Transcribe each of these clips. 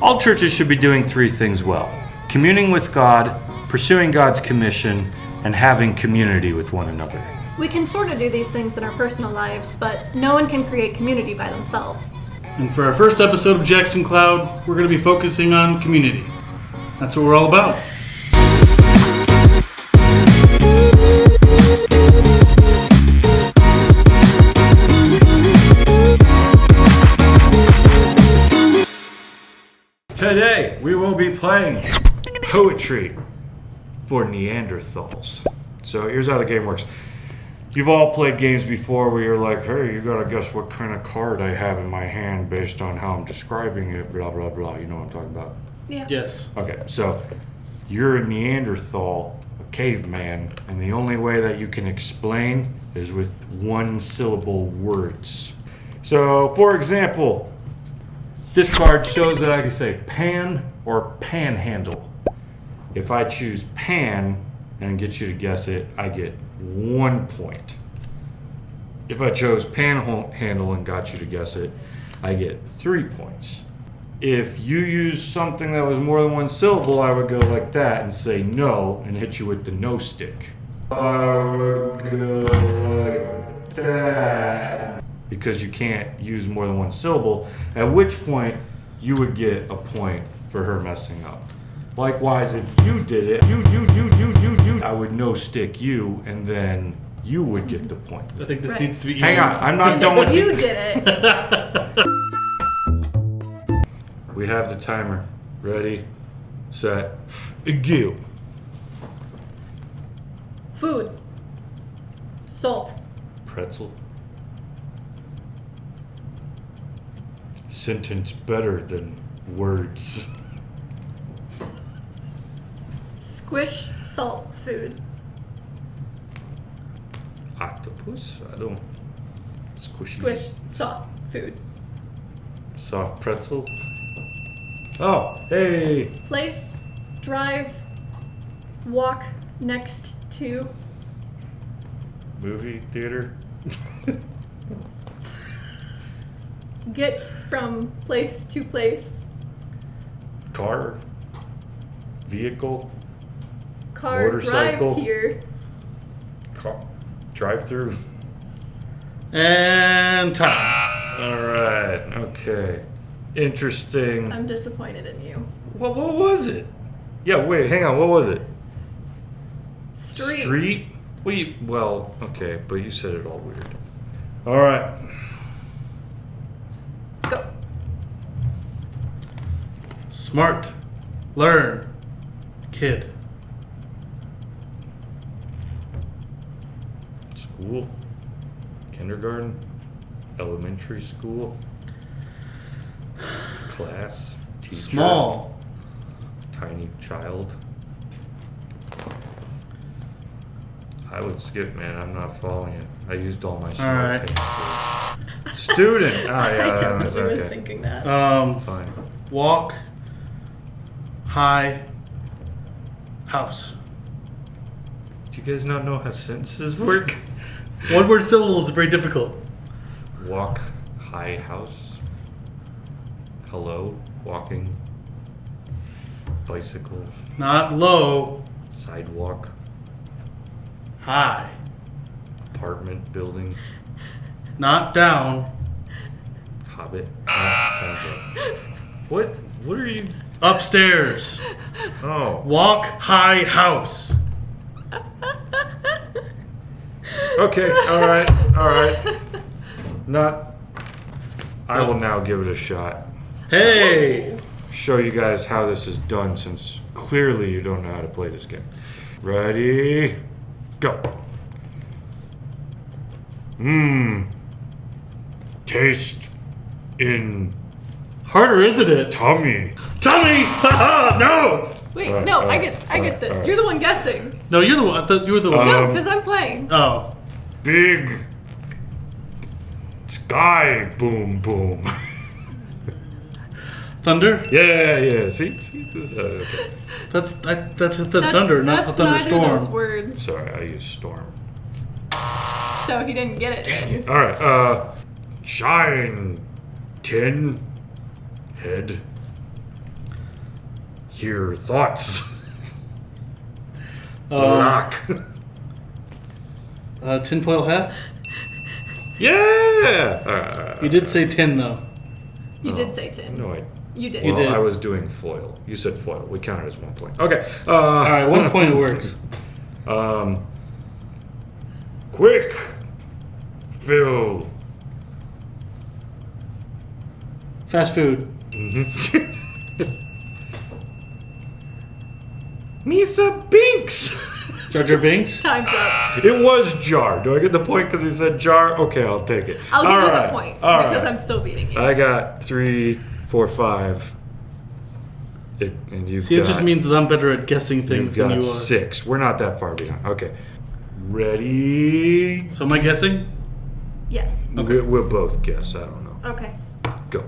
All churches should be doing three things well: communing with God, pursuing God's commission, and having community with one another. We can sort of do these things in our personal lives, but no one can create community by themselves. And for our first episode of JXN Cloud, we're going to be focusing on community. That's what we're all about. Today, we will be playing poetry for Neanderthals. So here's how the game works. You've all played games before where you're like, hey, you gotta guess what kind of card I have in my hand based on how I'm describing it, blah, blah, blah. You know what I'm talking about? Yeah. Yes. Okay, so you're a Neanderthal, a caveman, and the only way that you can explain is with one-syllable words. So, for example, this card shows that I can say pan or panhandle. If I choose pan and get you to guess it, I get 1 point. If I chose panhandle and got you to guess it, I get 3 points. If you use something that was more than one syllable, I would go like that and say no and hit you with the no stick. I would go like that because you can't use more than one syllable, at which point you would get a point for her messing up. Likewise, if you did it, I would no stick you, and then you would get the point. I think this Right. needs to be... Hang on, I'm not And done with if you the... did it. We have the timer. Ready, set, go. Food. Salt. Pretzel. Sentence better than words. Squish. Salt. Food. Octopus? I don't... Squishy. Squish. Soft. Food. Soft pretzel. Oh, hey! Place. Drive. Walk next to. Movie theater. Get from place to place. Car. Vehicle. Car. Motorcycle. Drive here. Car. Drive through. And time. Alright, okay. Interesting. I'm disappointed in you. What was it? Yeah, wait, hang on, what was it? Street. Street? What do you... Well, okay, but you said it all weird. Alright. Go. Smart. Learn. Kid. School. Kindergarten. Elementary school. Class. Teacher. Small. Tiny child. I would skip, man. I'm not following it. I used all my smart right. words. Student. Ah, yeah, I definitely was okay. thinking that. Fine. Walk. High. House. Do you guys not know how sentences work? One word syllables are very difficult. Walk. High house. Hello. Walking. Bicycle. Not low. Sidewalk. High. Apartment building. Not down. Hobbit. Time's up. What are you... Upstairs. Oh. Walk. High house. Okay, alright. Not... I will now give it a shot. Hey. Show you guys how this is done, since clearly you don't know how to play this game. Ready? Go. Taste in Harder, isn't it? tummy. Tummy! Haha! No! Wait, Alright, no, alright, I get this. alright. You're the one guessing. No, you're the one. I thought you were the one. No, because I'm playing. Oh. Big sky boom boom. Thunder? Yeah. See this? Okay. That's the thunder, not the That's neither of those thunderstorm. words. Sorry, I used storm. So he didn't get it. All right. Shine, tin, head. Your thoughts. Block. Tinfoil hat? Yeah! All right. You did say tin, though. You did say tin. No, You did. You well, did. I was doing foil. You said foil. We count it as 1 point. Okay. All right, 1 point it works. Quick. Fill. Fast food. Misa Binks. Jar Jar Binks? Time's up. It was jar. Do I get the point because he said jar? Okay, I'll take it. I'll give All you right. the point All because right. I'm still beating you. I got 3, 4, 5. And you've See, got, it just means that I'm better at guessing things you've than you got are. 6. We're not that far behind. Okay. Ready? So am I guessing? Yes. Okay. We'll both guess. I don't know. Okay. Go.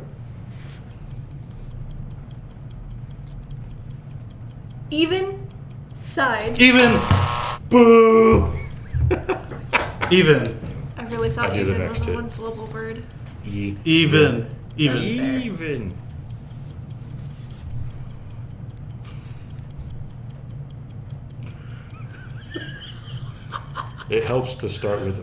Even side. Even. Boo! Even. I really thought I do the even next was a hit. one-syllable word. Even. Even. Even. It helps to start with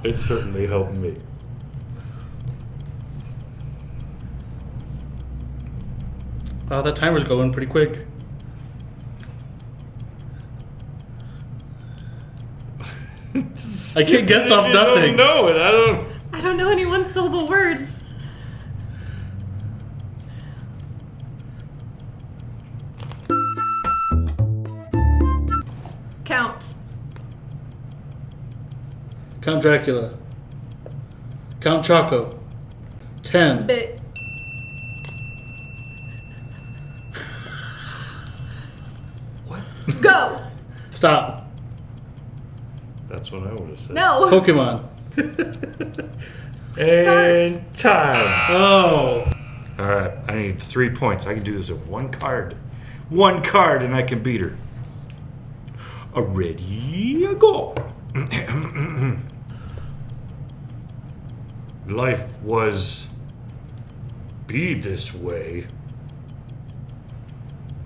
It certainly helped me. Wow, that timer's going pretty quick. I can't guess off You nothing. don't know it. I don't know any one-syllable words. Count. Count Dracula. Count Choco. 10. Bit. What? Go. Stop. That's what I would have said. No. Pokemon. And time. Oh. All right, I need 3 points. I can do this with 1 card. 1 card, and I can beat her. Ready, go. Life was be this way.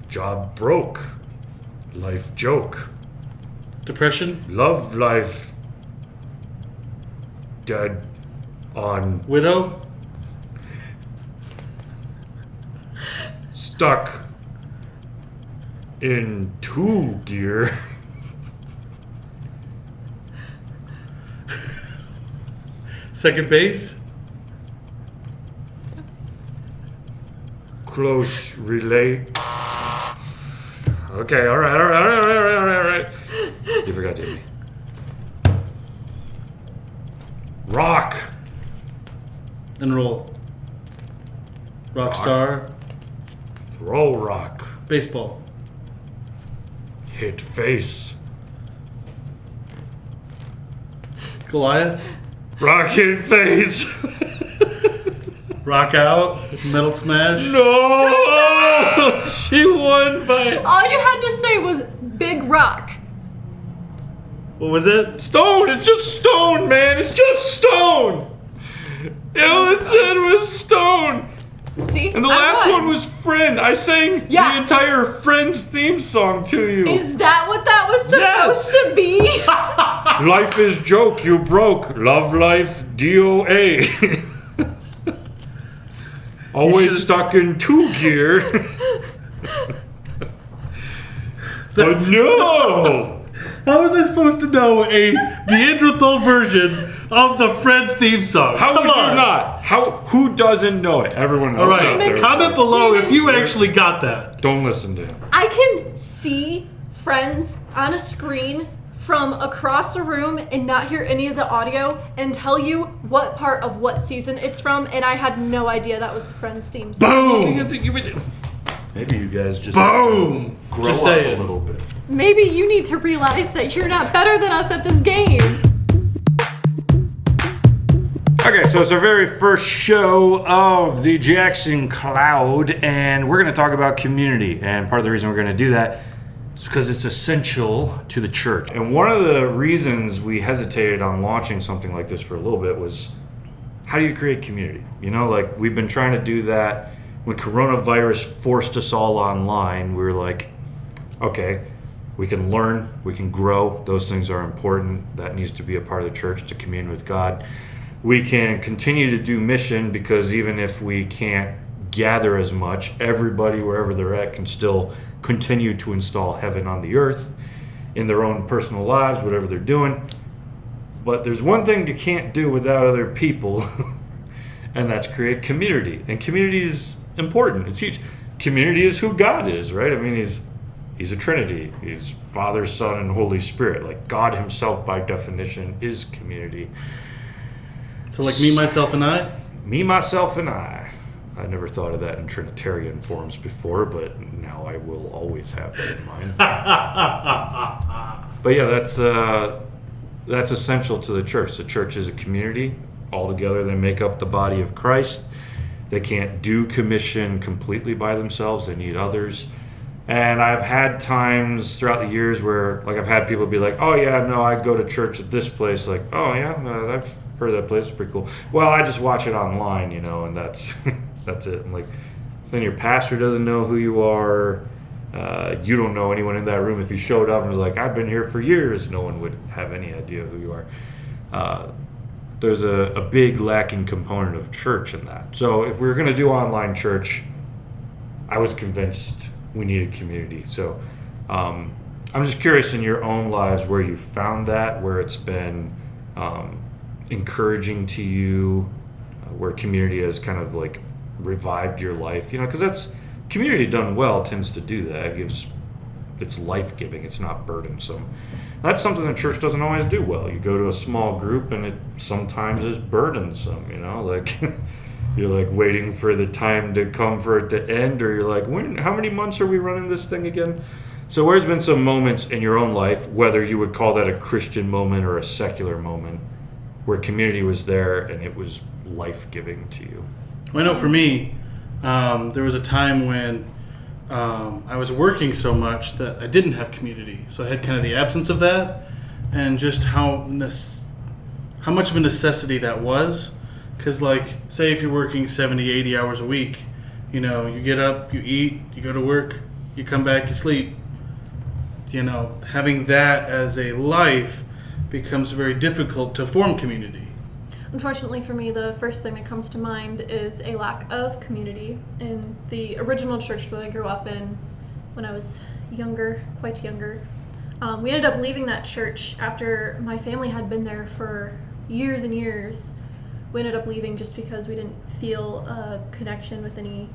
Job broke. Life joke. Depression. Love life. Dead on Widow. stuck in 2 gear. Second base. Close relay. Okay, all right. You forgot to hit me. Rock. And roll. Rockstar. Throw rock. Baseball. Hit face. Goliath. Rock hit face. Rock out. Metal smash. No! She won by All you had to say was big rock. What was it? stone. It's just stone, man. It's just stone. All it said was stone. See? And the I last won. one was Friend. I sang Yeah. the entire Friends theme song to you. Is that what that was supposed Yes. to be? Life is joke, you broke. Love life, DOA. Always should've- stuck in 2 gear. But no! How was I supposed to know a Neanderthal version of the Friends theme song? How Come would on. you not? Who doesn't know it? Everyone else All out right, there. comment below if you actually got that. Don't listen to him. I can see Friends on a screen from across the room and not hear any of the audio and tell you what part of what season it's from, and I had no idea that was the Friends theme song. Boom! Maybe you guys just Boom! grow Just up say a it. little bit. Maybe you need to realize that you're not better than us at this game. Okay, so it's our very first show of the JXN Cloud, and we're going to talk about community. And part of the reason we're going to do that is because it's essential to the church. And one of the reasons we hesitated on launching something like this for a little bit was how do you create community? Like we've been trying to do that. When coronavirus forced us all online, we were like, okay, we can learn, we can grow. Those things are important. That needs to be a part of the church, to commune with God. We can continue to do mission, because even if we can't gather as much, everybody wherever they're at can still continue to install heaven on the earth in their own personal lives, whatever they're doing. But there's one thing you can't do without other people, and that's create community. And community is important. It's huge. Community is who God is, right? I mean, He's a Trinity. He's Father, Son, and Holy Spirit. Like God himself, by definition, is community. So like me, myself, and I? Me, myself, and I. I never thought of that in Trinitarian forms before, but now I will always have that in mind. But yeah, that's essential to the church. The church is a community. All together they make up the body of Christ. They can't do commission completely by themselves. They need others. And I've had times throughout the years where, like, I've had people be like, oh, yeah, no, I go to church at this place. Like, oh, yeah, I've heard of that place. It's pretty cool. Well, I just watch it online, and that's that's it. I'm like, so then your pastor doesn't know who you are. You don't know anyone in that room. If you showed up and was like, I've been here for years, no one would have any idea who you are. There's a big lacking component of church in that. So if we were going to do online church, I was convinced we needed community. So I'm just curious, in your own lives, where you found that, where it's been encouraging to you, where community has kind of like revived your life, because that's community done well tends to do that. It's life-giving. It's not burdensome. That's something the church doesn't always do well. You go to a small group and it sometimes is burdensome, like you're like waiting for the time to come for it to end, or you're like, how many months are we running this thing again? So where's been some moments in your own life, whether you would call that a Christian moment or a secular moment, where community was there and it was life-giving to you? Well, I know for me, there was a time when I was working so much that I didn't have community. So I had kind of the absence of that, and just how much of a necessity that was. Because, like, say if you're working 70, 80 hours a week, you get up, you eat, you go to work, you come back, you sleep. Having that as a life becomes very difficult to form community. Unfortunately for me, the first thing that comes to mind is a lack of community. In the original church that I grew up in when I was younger, quite younger, we ended up leaving that church after my family had been there for years and years. We ended up leaving just because we didn't feel a connection with any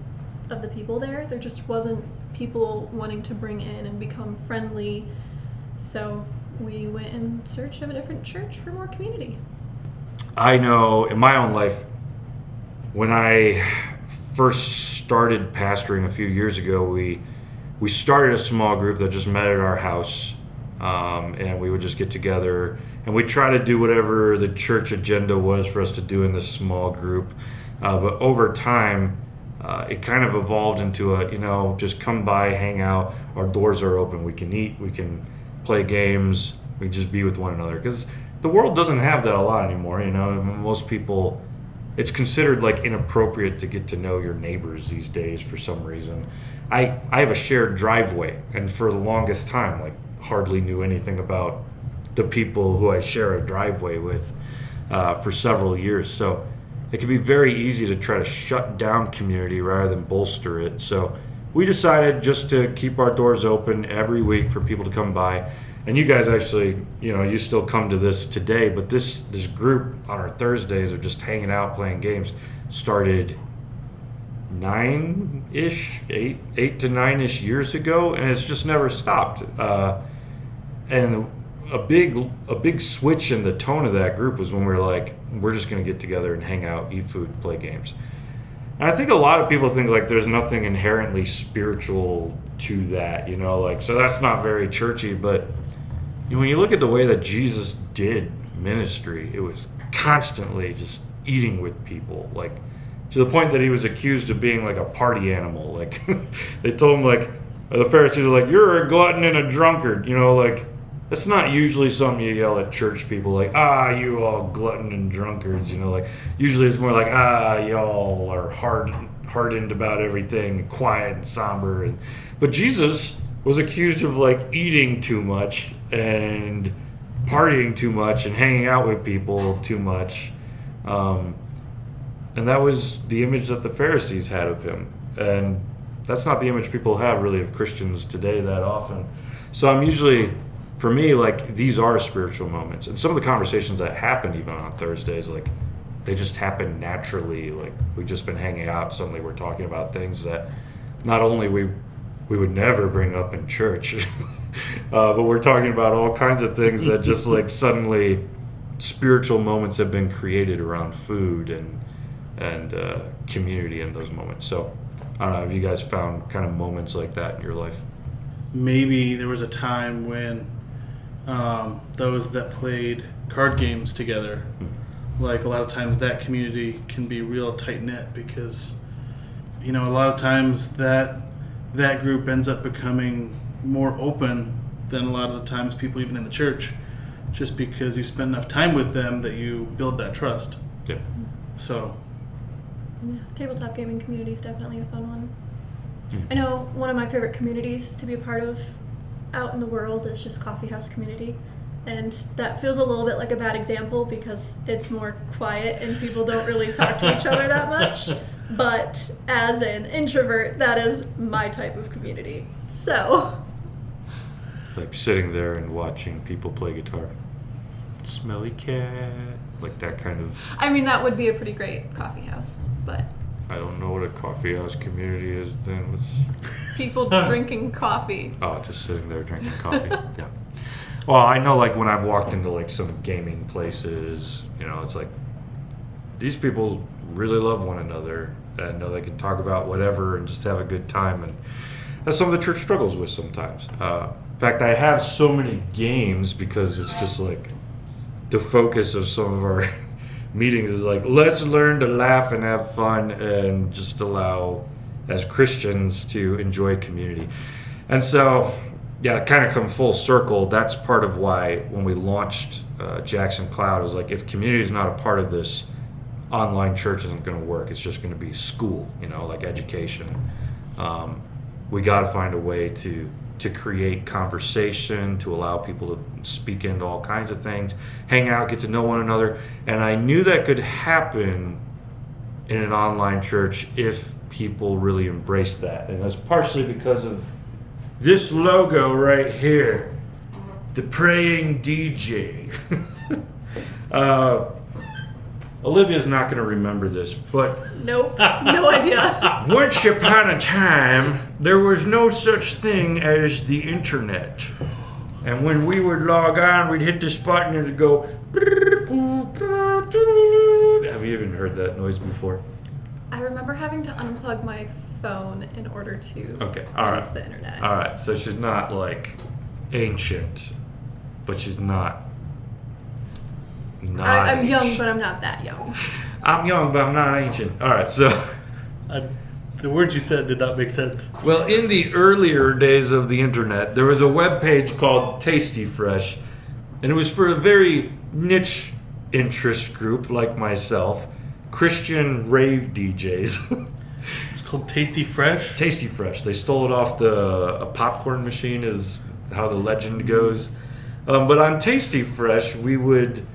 of the people there. There just wasn't people wanting to bring in and become friendly. So we went in search of a different church for more community. I know in my own life, when I first started pastoring a few years ago, we started a small group that just met at our house, and we would just get together and we try to do whatever the church agenda was for us to do in this small group. But over time, it kind of evolved into just come by, hang out. Our doors are open. We can eat. We can play games. We can just be with one another, because the world doesn't have that a lot anymore. Most people, it's considered like inappropriate to get to know your neighbors these days for some reason. I have a shared driveway, and for the longest time, hardly knew anything about the people who I share a driveway with for several years. So it can be very easy to try to shut down community rather than bolster it. So we decided just to keep our doors open every week for people to come by. And you guys actually, you still come to this today, but this group on our Thursdays are just hanging out, playing games, started 8 to 9-ish years ago, and it's just never stopped. And a big switch in the tone of that group was when we were like, we're just going to get together and hang out, eat food, play games. And I think a lot of people think there's nothing inherently spiritual to that, so that's not very churchy. But when you look at the way that Jesus did ministry, it was constantly just eating with people, to the point that he was accused of being like a party animal. They told him, the Pharisees are like, you're a glutton and a drunkard, That's not usually something you yell at church people like, you all glutton and drunkards, like usually it's more like, y'all are hardened about everything, quiet and somber. But Jesus was accused of like eating too much and partying too much and hanging out with people too much. And that was the image that the Pharisees had of him. And that's not the image people have really of Christians today that often. So I'm usually, for me, like, these are spiritual moments. And some of the conversations that happen even on Thursdays, like, they just happen naturally. Like, we've just been hanging out. Suddenly we're talking about things that not only we would never bring up in church, but we're talking about all kinds of things that just, like, suddenly spiritual moments have been created around food and community in those moments. So, I don't know, have you guys found kind of moments like that in your life? Maybe there was a time when those that played card games together, like a lot of times that community can be real tight-knit because, a lot of times that group ends up becoming more open than a lot of the times people even in the church, just because you spend enough time with them that you build that trust. Yeah. So. Yeah, tabletop gaming community is definitely a fun one. I know one of my favorite communities to be a part of out in the world is just coffee house community. And that feels a little bit like a bad example because it's more quiet and people don't really talk to each other that much. But as an introvert, that is my type of community. So. Like sitting there and watching people play guitar. Smelly cat. Like that kind of. I mean, that would be a pretty great coffee house, but. I don't know what a coffee house community is then. People drinking coffee. Oh, just sitting there drinking coffee. Yeah. Well, I know like when I've walked into like some gaming places, it's like these people really love one another and know they can talk about whatever and just have a good time. And that's some of the church struggles with sometimes. In fact, I have so many games because it's just like the focus of some of our meetings is like, let's learn to laugh and have fun and just allow, as Christians, to enjoy community. And so, yeah, kind of come full circle. That's part of why when we launched JXN Cloud, it was like, if community is not a part of this, online church isn't going to work. It's just going to be school, like education. We got to find a way to create conversation, to allow people to speak into all kinds of things, hang out, get to know one another. And I knew that could happen in an online church if people really embraced that. And that's partially because of this logo right here, the praying DJ. Olivia's not going to remember this, but nope, no idea. Once upon a time, there was no such thing as the internet. And when we would log on, we'd hit this button and it'd go. Have you even heard that noise before? I remember having to unplug my phone in order to use the internet. All right, so she's not like ancient, but she's not. I'm young, but I'm not that young. I'm young, but I'm not ancient. All right, so. The words you said did not make sense. Well, in the earlier days of the internet, there was a web page called Tasty Fresh, and it was for a very niche interest group like myself, Christian rave DJs. It's called Tasty Fresh? Tasty Fresh. They stole it off a popcorn machine is how the legend goes. But on Tasty Fresh, we would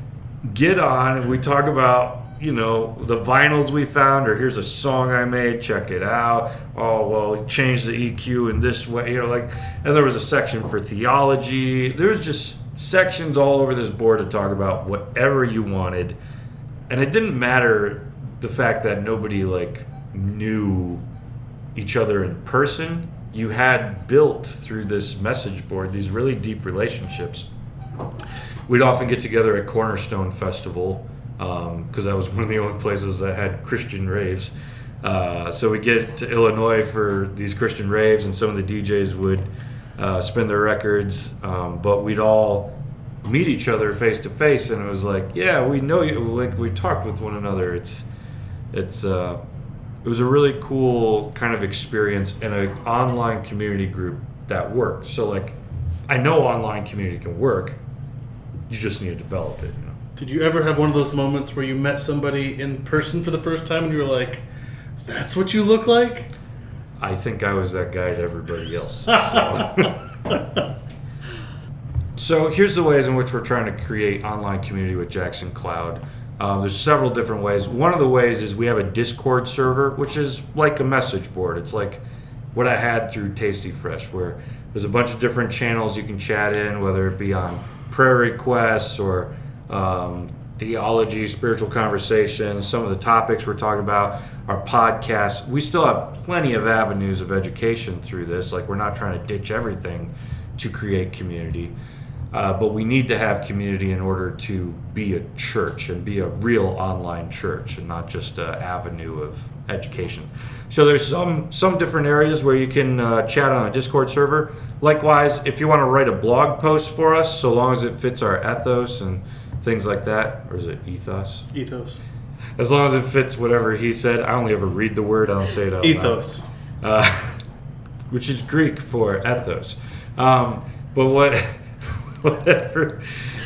get on and we talk about, the vinyls we found, or here's a song I made, check it out. Oh, well, change the EQ in this way, and there was a section for theology. There was just sections all over this board to talk about whatever you wanted. And it didn't matter the fact that nobody knew each other in person. You had built through this message board these really deep relationships. We'd often get together at Cornerstone Festival because that was one of the only places that had Christian raves. So we get to Illinois for these Christian raves, and some of the DJs would spin their records, but we'd all meet each other face to face, and it was like, yeah, we know you. We talked with one another. It was a really cool kind of experience in an online community group that worked. So I know online community can work. You just need to develop it. Did you ever have one of those moments where you met somebody in person for the first time and you were like, that's what you look like? I think I was that guy to everybody else. So. So here's the ways in which we're trying to create online community with JXN Cloud. There's several different ways. One of the ways is we have a Discord server, which is like a message board. It's like what I had through Tasty Fresh, where there's a bunch of different channels you can chat in, whether it be on prayer requests or theology, spiritual conversations. Some of the topics we're talking about are podcasts. We still have plenty of avenues of education through this. Like, we're not trying to ditch everything to create community. But we need to have community in order to be a church and be a real online church and not just an avenue of education. So there's some different areas where you can chat on a Discord server. Likewise, if you want to write a blog post for us, so long as it fits our ethos and things like that, or is it ethos? Ethos. As long as it fits whatever he said. I only ever read the word, I don't say it out loud. Ethos. Which is Greek for ethos. Whatever.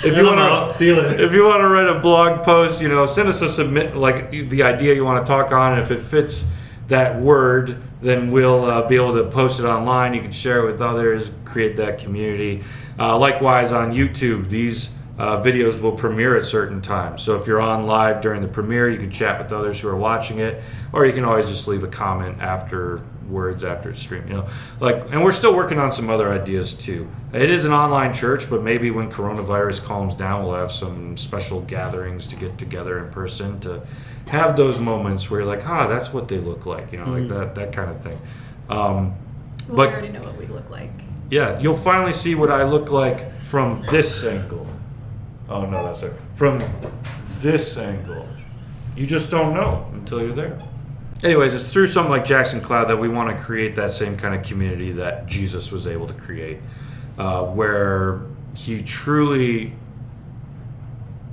If you want to write a blog post, send us a submit, like the idea you want to talk on. And if it fits that word, then we'll be able to post it online. You can share it with others, create that community. Likewise, on YouTube, these videos will premiere at certain times. So if you're on live during the premiere, you can chat with others who are watching it, or you can always just leave a comment afterwards after stream. And we're still working on some other ideas too. It is an online church, but maybe when coronavirus calms down, we'll have some special gatherings to get together in person to have those moments where you're like, that's what they look like, like that kind of thing. Well, but I already know what we look like. Yeah, you'll finally see what I look like from this angle. Oh no, that's it. From this angle. You just don't know until you're there. Anyways, it's through something like JXN Cloud that we want to create that same kind of community that Jesus was able to create, where he truly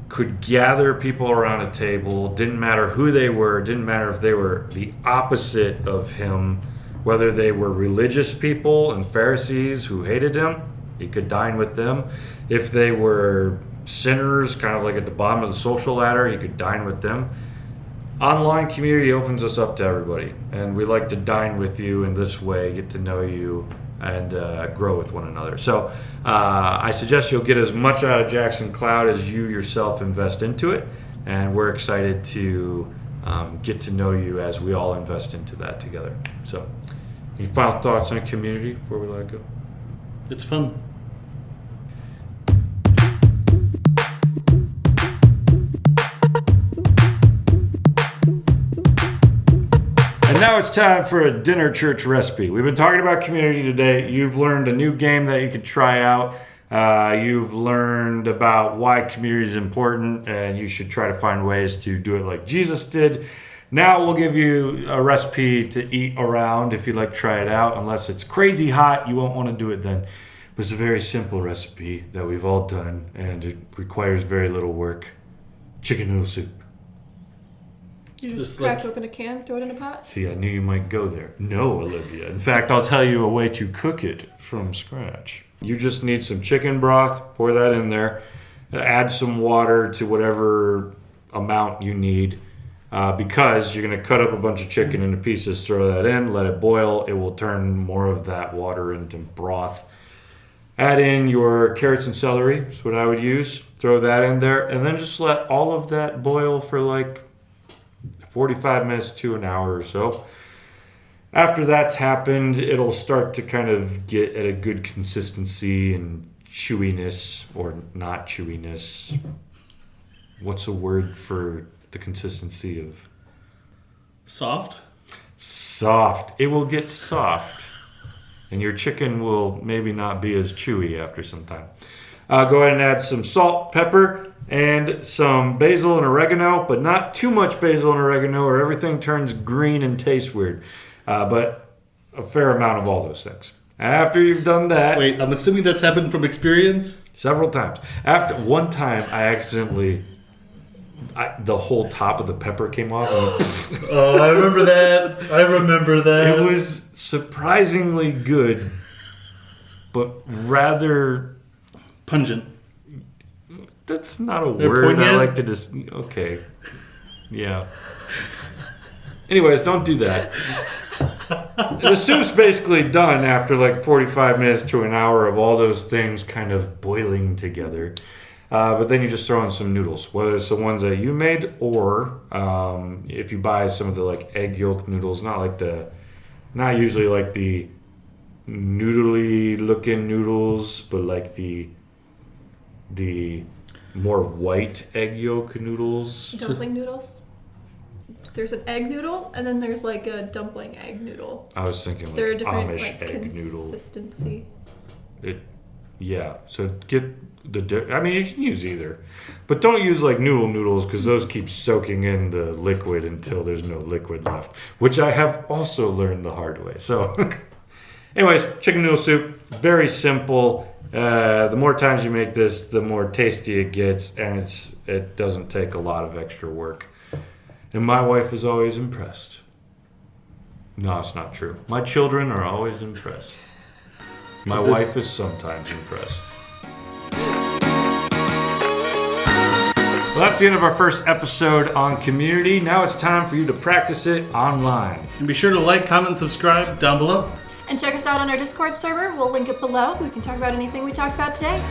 could gather people around a table. Didn't matter who they were, didn't matter if they were the opposite of him, whether they were religious people and Pharisees who hated him, he could dine with them. If they were sinners, kind of like at the bottom of the social ladder, he could dine with them. Online community opens us up to everybody, and we like to dine with you in this way, get to know you, and grow with one another. So I suggest you'll get as much out of JXN Cloud as you yourself invest into it, and we're excited to get to know you as we all invest into that together. So any final thoughts on community before we let it go? It's fun. And now it's time for a dinner church recipe. We've been talking about community today. You've learned a new game that you could try out. You've learned about why community is important, and you should try to find ways to do it like Jesus did. Now we'll give you a recipe to eat around if you'd like to try it out. Unless it's crazy hot, you won't want to do it then. But it's a very simple recipe that we've all done, and it requires very little work. Chicken noodle soup. You just crack open a can, throw it in a pot? See, I knew you might go there. No, Olivia. In fact, I'll tell you a way to cook it from scratch. You just need some chicken broth, pour that in there, add some water to whatever amount you need, because you're going to cut up a bunch of chicken into pieces, throw that in, let it boil. It will turn more of that water into broth. Add in your carrots and celery, that's what I would use. Throw that in there, and then just let all of that boil for like 45 minutes to an hour or so. After that's happened, it'll start to kind of get at a good consistency and chewiness, or not chewiness. What's a word for the consistency of? Soft? Soft. It will get soft. And your chicken will maybe not be as chewy after some time. Go ahead and add some salt, pepper, and some basil and oregano, but not too much basil and oregano or everything turns green and tastes weird. But a fair amount of all those things. After you've done that... Wait, I'm assuming that's happened from experience? Several times. After one time, I accidentally... the whole top of the pepper came off. And Oh, I remember that. it was surprisingly good. but rather. Pungent. That's not a They're word poignant? I like to just. Okay. Yeah. Anyways, don't do that. The soup's basically done after like 45 minutes to an hour of all those things kind of boiling together. But then you just throw in some noodles, whether it's the ones that you made or if you buy some of the like egg yolk noodles, not usually like the noodly looking noodles, but like the more white egg yolk noodles. Dumpling noodles. There's an egg noodle, and then there's like a dumpling egg noodle. I was thinking They're a like different Amish like, egg noodle. consistency. So get I mean, you can use either, but don't use like noodles because those keep soaking in the liquid until there's no liquid left, which I have also learned the hard way. So, anyways, chicken noodle soup, very simple. The more times you make this, the more tasty it gets, and it doesn't take a lot of extra work. And my wife is always impressed. No, it's not true. My children are always impressed. My wife is sometimes impressed. Well, that's the end of our first episode on community. Now it's time for you to practice it online. And be sure to like, comment, and subscribe down below. And check us out on our Discord server. We'll link it below. We can talk about anything we talked about today.